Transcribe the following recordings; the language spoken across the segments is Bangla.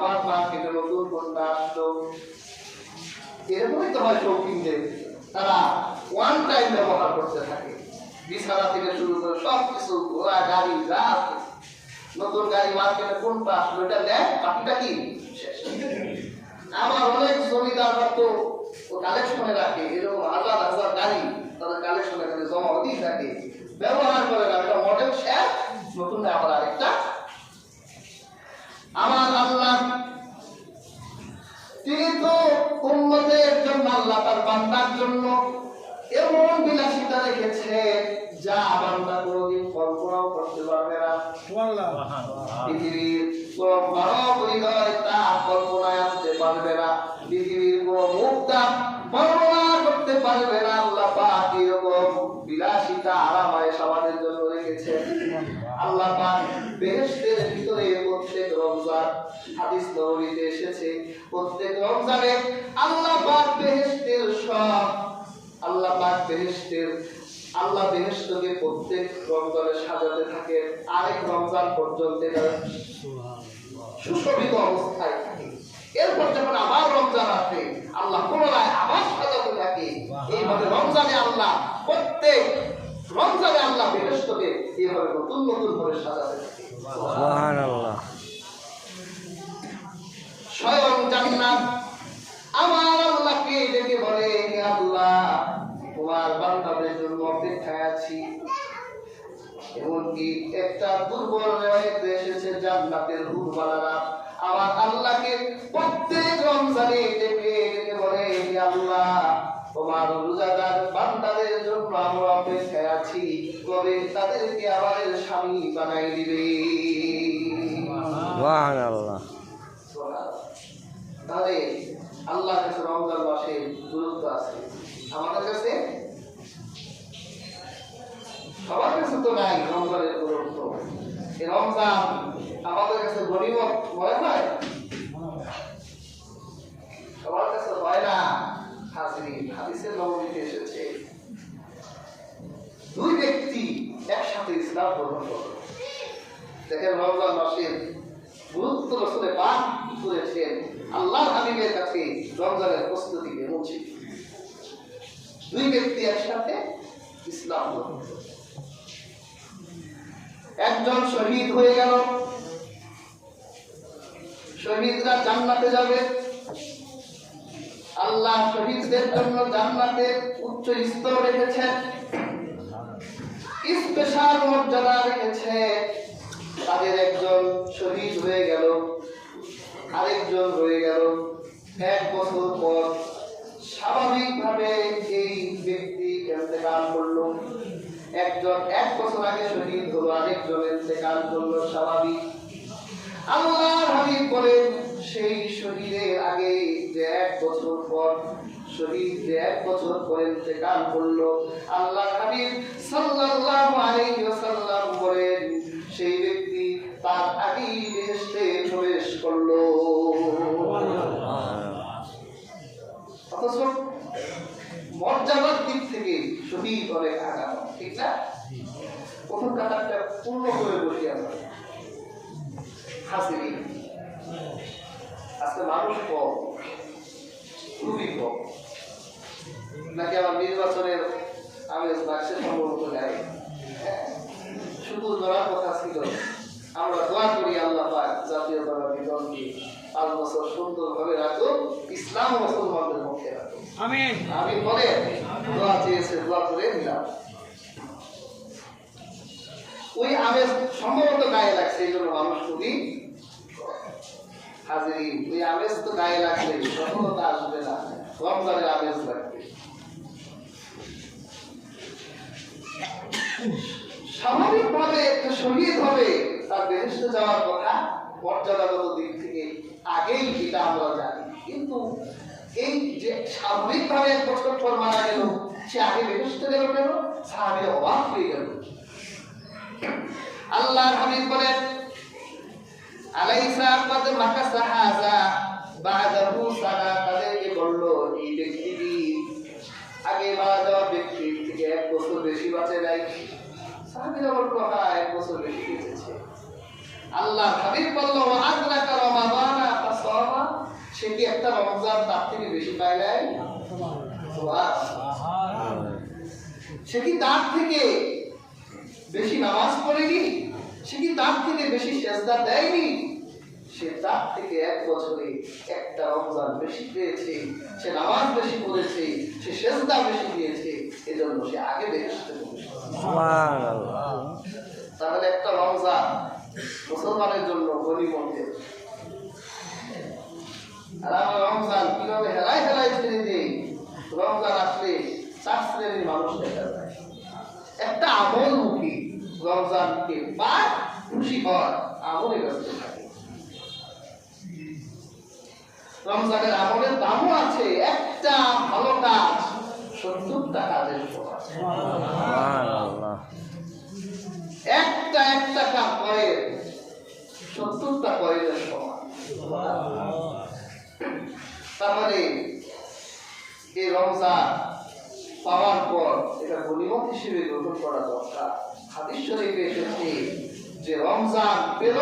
আবার মার্কেটে নতুন পণ্য আসলো। এরকমই তো হয় শৌখিনদের, তারা ওয়ান টাইম ব্যবহার করতে থাকে, বিছানা থেকে শুরু করে সবকিছু, ঘোড়া গাড়ি যা আছে, নতুন গাড়ি মার্কেটে কোনটা আসলো এটা নেয়, বাকিটা কি শেষ। আমার অনেক জমিদাররা তো কালেকশনে রাখে, এরকম হাজার হাজার গাড়ি তাদের কালেকশনে জমা দিয়ে থাকে, ব্যবহার করে না, এটা মডেল শেষ, নতুন আবার আরেকটা। আমার আল্লাহ তিনি তো উম্মতের জন্য, আল্লাহ তার বান্দার জন্য এমন বিলাসিতা রেখেছে যা বান্দা কোনদিন কল্পনাও করতে পারবে না। পৃথিবীর কোন মানব হৃদয় তা কল্পনায় আনতে পারবে না, পৃথিবীর কোন মুক্তা বর্ণনা করতে পারবে না। আল্লাহ পাক এরকম বিলাসিতা আরামায়েশ আমাদের জন্য রেখেছে। আল্লাহ পাক বেহেশতের ভিতরে প্রত্যেক রমজান, হাদিস নববীতে এসেছে, প্রত্যেক রমজানে আল্লাহ পাক বেহেশতের সব, আল্লাহ পাক আল্লাহ বেহেশতকে প্রত্যেক রমজানে সাজাতে থাকে, আরেক রমজান পর্যন্ত সুশোভিত অবস্থায় থাকে। এরপর যখন আবার রমজান আসে আল্লাহ পুনরায় আবার সাজাতে থাকে। এইভাবে রমজানে আল্লাহ প্রত্যেক রমজানে আল্লাহ বেহেশতকে এইভাবে নতুন নতুন করে সাজাতে থাকে। সুবহানাল্লাহ। স্বয়ং জান্নাত আমার আল্লাহকে ডেকে বলে, হে আল্লাহ তোমার বান্দাদের জন্য অপেক্ষায় আছি। এমনকি একটা দুর্বল রিওয়ায়াতে এসেছে জান্নাতের হুরবালারা আমার আল্লাহকে প্রত্যেক রমজানে ডেকে ডেকে বলে, হে আল্লাহ তোমার রোজাদার বান্দাদের জন্য আমরা অপেক্ষায় আছি, কবে তাদেরকে আমাদের স্বামী বানাই দিবে। সুবহানাল্লাহ। তাহলে আল্লাহর কাছে রমজান মাসের গুরুত্ব আছে, আমাদের কাছে সবার কাছে তো নাই রমজানের গুরুত্ব। এই রমজান আমাদের কাছে গনিমত মনে হয়, সবার কাছে হয় না। হাদিসে নববীতে এসেছে দুই ব্যক্তি একসাথে ইসলাম গ্রহণ করল। দেখেন রমজান মাসের গুরুত্ব রাসূলে পাক কি করেছেন, আল্লাহর হাবিবের কাছে রমজানের প্রস্তুতি কেমন ছিল। দুই ব্যক্তি একসাথে ইসলাম গ্রহণ করল, একজন শহীদ হয়ে গেল, শহীদরা জান্নাতে যাবে। আল্লাহ শহীদদের জন্য জান্নাতের উচ্চ স্তর রেখেছেন, স্পেশাল মর্যাদা রেখেছে। তাদের একজন শহীদ হয়ে গেল, আরেকজন রয়ে গেল। 1 বছর পর স্বাভাবিকভাবে এই ব্যক্তি ইন্তেকাল করলো। একজন 1 বছর আগে শহীদ হলো, আরেকজন ইন্তেকাল করলো, স্বাভাবিক। আল্লাহর হাবিব বলেন, সেই শহীদের আগে যে 1 বছর পর শহীদ যে 1 বছর পরে ইন্তেকাল করলো, আল্লাহর হাবিব সাল্লাল্লাহু আলাইহি ওয়াসাল্লাম বলেন, সেই ব্যক্তি তার আগেই বেহেশতে প্রবেশ করলো। অথচ মর্যাদার দিক থেকে শহীদ অনেক আগাম, ঠিক না? প্রথম কাতারটা পূর্ণ করে বসি আমরা। হাসিরি আজকে মানুষ কম, খুবই কম, নাকি আমার নির্বাচনের আমেজ বাক্সে সম্ভবত নাই। শুধু ধরার কথা ছিল, আমরা দোয়া করি আল্লাহ পাক জাতীয়তাবাদী দলকে 5 বছর সুন্দরভাবে রাখুন, ইসলাম ও মুসলমানদের মধ্যে রাখুন। আমিন আমিন বলে দোয়া চেয়েছে, দোয়া করে দিলাম। ওই আমেজ সম্ভবত গায়ে লাগছে, এই জন্য মানুষ খুবই হাজিরি। ওই আমেজ তো গায়ে লাগছে, সফলতা আসবে না, রমজানের আমেজ লাগবে। স্বাভাবিকভাবে একটা শহীদ হবে, তার বেহেশতে যাওয়ার কথা মর্যাদাগত দিক থেকে আগেই এটা আমরা জানি। কিন্তু এই যে স্বাভাবিকভাবে 1 বছর পর মারা গেল, সে আগে বেহেশতে গেল কেন? সাহাবীরা অবাক হয়ে গেল। আল্লাহর হাবিব বলেন, আলাইসা কদ মাকাসা হাযা বা'দাহু সানা, তাদেরকে বলল, এই ব্যক্তিটি আগে মারা যাওয়া ব্যক্তির থেকে 1 বছর বেশি বাঁচে নাই। সাহাবীরা বলল, হ্যাঁ 1 বছর বেশি বেঁচেছে। আল্লাহর হাবিব বলল, ওয়া আদরাকা রমাদানা সে কি একটা রমজান তার থেকে বেশি পায় নাই? সে কি তার থেকে বেশি নামাজ পড়েনি? সে কি তার থেকে বেশি সেজদা দেয়নি? সে তার থেকে 1 বছরে একটা রমজান বেশি পেয়েছে, সে নামাজ বেশি পড়েছে, সে সেজদা বেশি দিয়েছে, এজন্য সে আগে বেহেশতে পৌঁছেছে। সুবহানাল্লাহ। তাহলে একটা রমজান মুসলমানের জন্য গনিমতের। আর আমরা রমজান কিভাবে হেলায় হেলায় ছেড়ে দিই। রমজান আসলে 4 শ্রেণীর মানুষ দেখা যায়। একটা আমলমুখী, রমজানকে পায়, খুশি হয়, আমলে ব্যস্ত থাকে। রমজানের আমলের দামও আছে। একটা ভালো কাজ 70টা কাজের সমান। সুবহানাল্লাহ। একটা টাকা কয়েন 70টা কয়েনের সমান। তাহলে এই রমজান পাওয়ার পর এটা গনিমত হিসেবে গ্রহণ করা দরকার। হাদিস শরীফে এসেছে যে রমজান পেল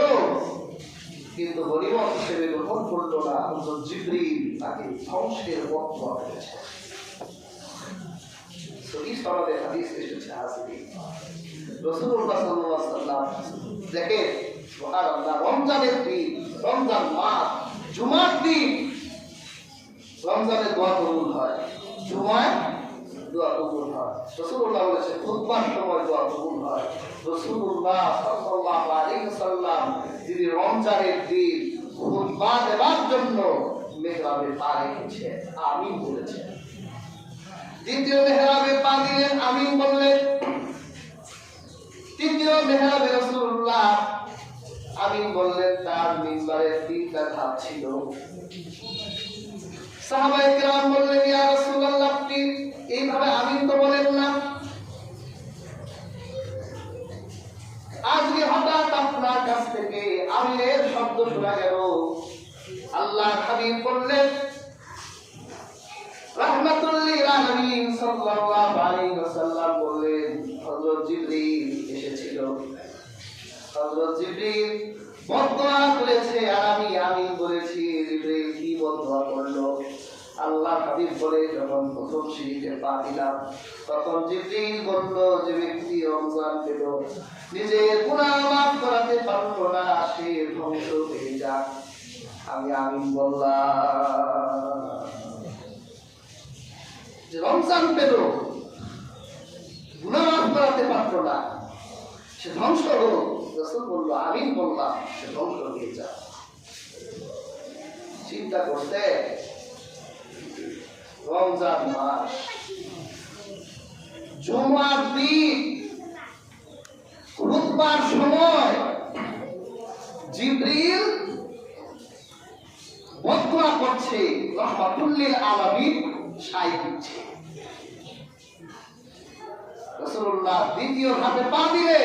কিন্তু গনিমত হিসেবে গ্রহণ করলো না, হযরত জিবরীল তাকে ধ্বংসের বদয়া করেছে। সহিহ সনদে হাদিস এসেছে। হাদিস রাসূলুল্লাহ সাল্লাল্লাহু আলাইহি ওয়াসাল্লাম দেখেন, সুবহানাল্লাহ, রমজানের দিন, রমজান মাস, জুমার দিন রমজানের দোয়া কবুল হয়, জুমায় দোয়া কবুল হয়। রাসূলুল্লাহ বলেছেন খুতবার সময় দোয়া কবুল হয়। রাসূলুল্লাহ সাল্লাল্লাহু আলাইহি ওয়াসাল্লাম যিনি রমজানের দিন খুতবা দেওয়ার জন্য মিহরাবে পা রেখেছেন, আমিন বলেছেন। দ্বিতীয় মিহরাবে পা দিলেন, আমিন বললেন। তৃতীয় মিহরাবে রাসূলুল্লাহ আমিন বললেন। তার মিম্বারের 3টা ধাপ ছিল। সাহাবায়ে কেরাম বললেন, ইয়া রাসূলুল্লাহ, আপনি এইভাবে আমিন তো বলেন না। আজকে হঠাৎ আপনার কাছ থেকে আমিনের শব্দ শোনা গেল। আল্লাহর হাবিব বললেন, রাহমাতুল লিল আলামিন সাল্লাল্লাহু আলাইহি ওয়াসাল্লাম বললেন, হযরত জিবরীল এসেছিল। হযরত জিবরীল বদদোয়া করেছে আর আমি আমিন বলেছি। জিবরীল কি বদদোয়া করলো? আল্লাহর হাবিব বলে, যখন প্রথম সিঁড়িতে পা দিলাম তখন জিবরীল বলল, যে ব্যক্তি রমজান পেল নিজের গুনাহ মাফ করাতে পারলো না, সে ধ্বংস হয়ে যাক। আমি আমিন বললাম। যে রমজান পেল, গুনাহ মাফ করাতে পারলো না, সে ধ্বংস হলো। রাসূল বলল, আমিন বললাম, সে ধ্বংস হয়ে যাক। চিন্তা করতে, রমজান মাস, জুমার দিন, খুতবার সময় জিবরীল বদদোয়া করছে, রাহমাতুল লিল আলামিন সাই দিচ্ছে। রাসূলুল্লাহ দ্বিতীয় ধাপে পা দিলে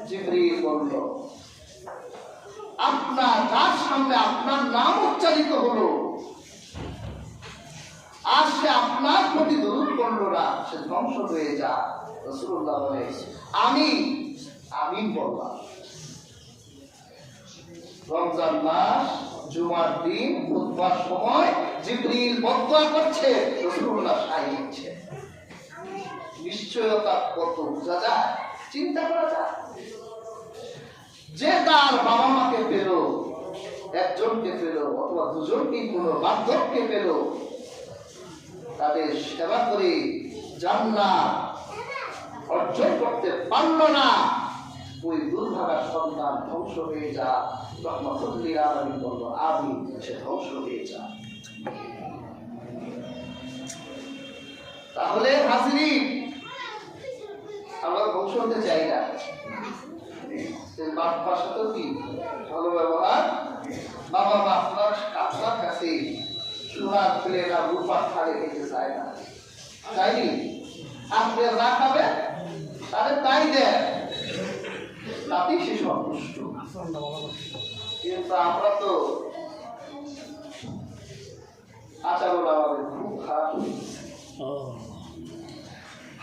জিবরীল বলল, আপনার যার সামনে আপনার নাম উচ্চারিত হলো, আর সে আপনার প্রতি দরুদ করলো না, সে ধ্বংস হয়ে যা। রাসূলুল্লাহ বলে, আমি আমিন বললাম। রমজান মাস, জুমার দিন, খুতবার সময় জিবরীল বদদোয়া করছে, রাসূলুল্লাহ সাই দিচ্ছে। নিশ্চয়তা কত বোঝা যায়, চিন্তা করা যায়। যে তার বাবা মাকে পেল, একজনকে পেল অথবা দুজনকে পেল, বার্ধক্যে পেল, তাদের সেবা করে জান্নাত অর্জন করতে পারল না, ওই দুর্ভাগা সন্তান ধ্বংস হয়ে যা। রাহমাতুল লিল আলামিন বলল, আমিন, সে ধ্বংস হয়ে যা। তাহলে হাজিরিন, আমরা ধ্বংস হতে চাই না। বাবার সাথে কি ভালো ব্যবহার, বাবা মা আপনার কাছে সোনার প্লেট আর রূপার থালে খেতে চায় না, চাইনি। আপনি না খাবে তাহলে তাই দেন, তাতেই সে সন্তুষ্ট। কিন্তু আমরা তো আচরণ আমাদের খুব খারাপ।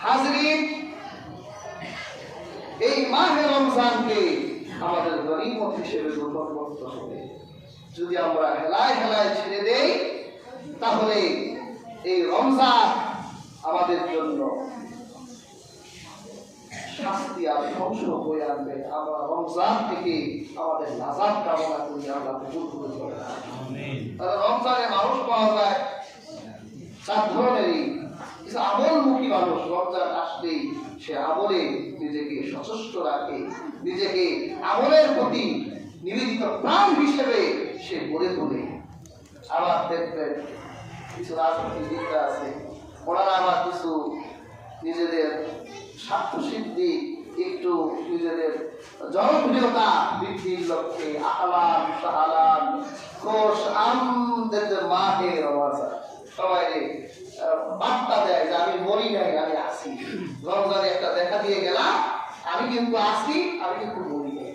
হাজরিন, এই মাহে রমজানকে আমাদের গনিমত হিসেবে গ্রহণ করতে হবে। যদি আমরা হেলায় হেলায় ছেড়ে দেই তাহলে এই রমজান আমাদের জন্য শাস্তি আর ধ্বংস হয়ে আনবে। আমরা রমজান থেকে আমাদের নাজাত কামনা করি, আমরা কবুল করে নেব। তাহলে রমজানে মানুষ পাওয়া যায় চার ধরনেরই। কিছু আমলমুখী মানুষ রমজান আসলেই সে আমলে নিজেকে সচেষ্ট রাখে, নিজেকে আমলের প্রতি নিবেদিত প্রাণ হিসেবে সে গড়ে তোলে। আবার দেখবেন কিছু রাজনীতিবিদরা আছে, ওনারা আবার কিছু নিজেদের স্বার্থ সিদ্ধি, একটু নিজেদের জনপ্রিয়তা বৃদ্ধির লক্ষ্যে আলাম সালাম কোষ আমদের মাহে রমজান সবাই বার্তা দেয় যে আমি মরি নাই, আমি আসি। রমজানে একটা দেখা দিয়ে গেলাম, আমি কিন্তু আসি, আমি কিন্তু মরি নাই।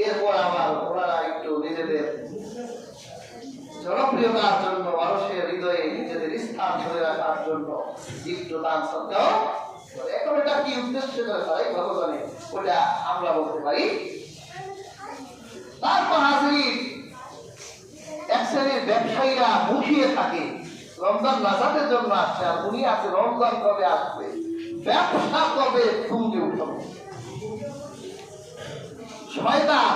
এরপর আবার ওনারা একটু নিজেদের জনপ্রিয়তার জন্য, মানুষের হৃদয়ে নিজেদের স্থান ধরে রাখার জন্য একটু দান সত্ত্বেও এখন এটা কি উদ্দেশ্যে করে তারাই ভালো জানে, ওটা আমরা বলতে পারি। তারপর হাজির এক শ্রেণীর ব্যবসায়ীরা মুখিয়ে থাকে রমজান নাজাতের জন্য আসছে, আর উনি আছে রমজান কবে আসবে, ব্যবসা কবে তুঙ্গে উঠবে। শয়তান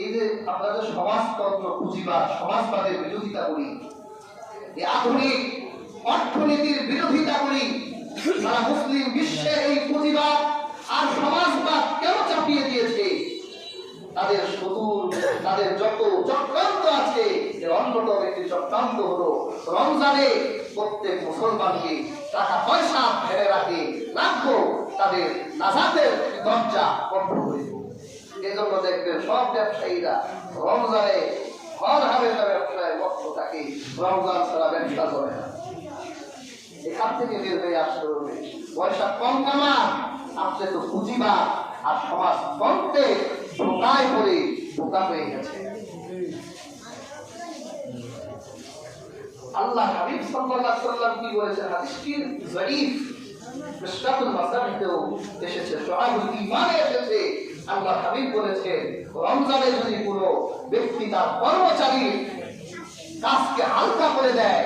এই যে আমরা যে সমাজতন্ত্র পুঁজিবাদ, সমাজবাদের বিরোধিতা করি, এই আধুনিক অর্থনীতির বিরোধিতা করি, তারা মুসলিম বিশ্বে এই পুঁজিবাদ আর সমাজবাদ কেন চাপিয়ে দিয়েছে? তাদের সুদূর, তাদের যত চক্রান্ত আছে, এর অন্যতম একটি চক্রান্ত হলো রমজানে প্রত্যেক মুসলমানকে টাকা পয়সা ফেলে রাখবো, তাদের নাজাতের দরজা বন্ধ করে দেবো। এজন্য দেখবেন সব ব্যবসায়ীরা রমজানে হর হামেশা ব্যবসায় মত্ত থাকে, রমজান ছাড়া ব্যবসা করে না। এখান থেকে বের হয়ে আসতে হবে। পয়সা কম কামান, আপনি তো পুঁজিবাদ আর সমাজতন্ত্রে ঢোকায় পড়ে বোকা হয়ে গেছে। আল্লাহ হাবিব সাল্লাল্লাহু আলাইহি ওয়াসাল্লাম কি বলেছেন? হাদিসটি জয়ীফ, মিশকাতুল মাসাবিতেও এসেছে, শুআবুল ঈমানে এসেছে। আল্লাহ হাবিব বলেছেন, রমজানে যদি কোনো ব্যক্তি তার কর্মচারীর কাজকে হালকা করে দেয়,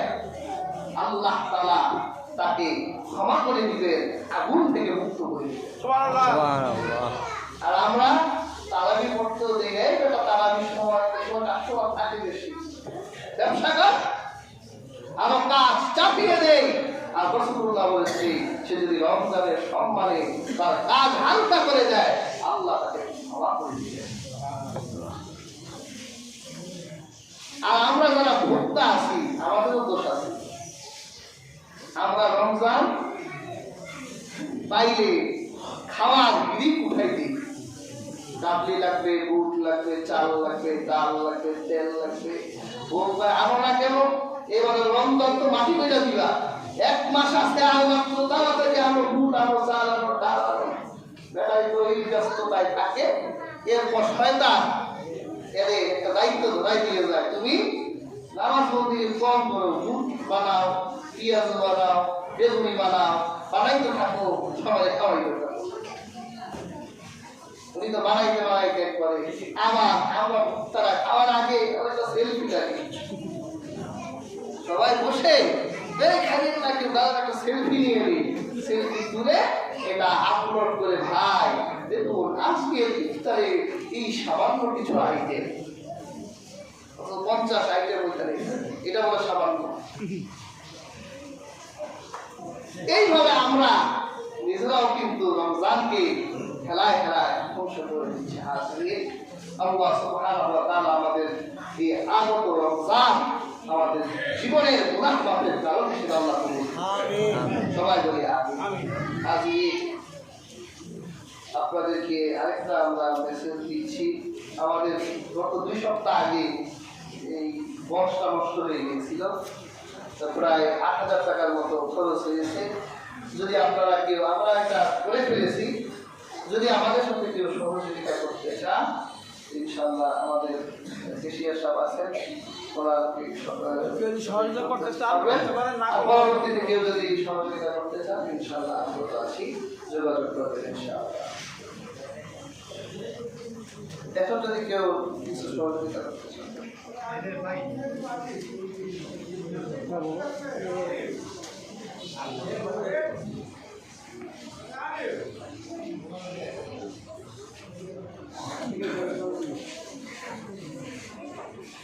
আল্লাহ তাআলা তাকে ক্ষমা করে দিবেন, আগুন থেকে মুক্ত করে দিবেন। সুবহানাল্লাহ। আর আমরা তারাবি পড়তেও দেখে এটা তারাবির সময় থাকে বেশি, ব্যবসাটা আরো কাজ চাপিয়ে দেয়। আর রাসূলুল্লাহ বলেছে, সে যদি রমজানের সম্মানে তার কাজ হালকা করে দেয়, আল্লাহ তাকে ক্ষমা করে দিবেন। আর আমরা যারা ভোক্তা আছি, আমাদেরও দোষ আছে। আমরা রমজান পাইলে খাওয়ার বিড়ি উঠাই দিই, ডাবলি লাগবে, বুট লাগবে, চাল লাগবে, ডাল লাগবে, তেল লাগবে। আনো না কেন? এবারে রমজান তো মাটি পেটা দিবা, এক মাস আসতে আর মাত্র তারা থেকে আনো বুট, আনো চাল, আনো ডাল, আনো বেটাই তো এই ব্যস্ততায় থাকে। এরপর শয়তান এর একটা দায়িত্ব ধরাই দিয়ে যায়, তুমি নামাজ মন্দিরে কম করো, বুট বানাও, পিঁয়াজ বানাও, বেগুনি বানাও, বানাইতে থাকো, সবাই খাওয়াইতে থাকো। উনি তো বানাইতে একবারে আমরা তারা খাওয়ার আগে একটা সেলফি লাগে, সবাই বসে খালি না কেউ দাদা একটা সেলফি নিয়ে নিই, সেলফি তুলে এটা আপলোড করে, ভাই দেখুন আজকে ইফতারে এই সামান্য কিছু আইটেম, 50 আইটেম ওইখানে, এটা বলে সামান্য। এইভাবে আমরা নিজেরাও কিন্তু রমজানকে খেলায় খেলায় ধ্বংস করে দিচ্ছি। আল্লাহ সুবহানাহু ওয়া তাআলা আমাদের এই আগত রমজান আমাদের জীবনের গুনাহ মাফের কারণ হিসেবে আল্লাহ কবুল করুন। সবাই বলি আমিন। আজকে আপনাদেরকে আরেকটা আমরা মেসেজ দিচ্ছি। আমাদের গত 2 সপ্তাহ আগে এই বর্ষা নষ্ট হয়ে গিয়েছিল, প্রায় 8,000 টাকার মতো খরচ হয়েছে। যদি আপনারা কেউ, আমরা একটা করে ফেলেছি, যদি আমাদের সাথে কেউ সহযোগিতা করতে চান, ইনশাআল্লাহ আমাদের কেশিয়ার সাহেব আছেন, পরবর্তীতে কেউ যদি সহযোগিতা করতে চান, ইনশাআল্লাহ আমরা আছি, যোগাযোগ করবেন ইনশাআল্লাহ। এখন যদি কেউ কিছু সহযোগিতা করতে চান। বাবু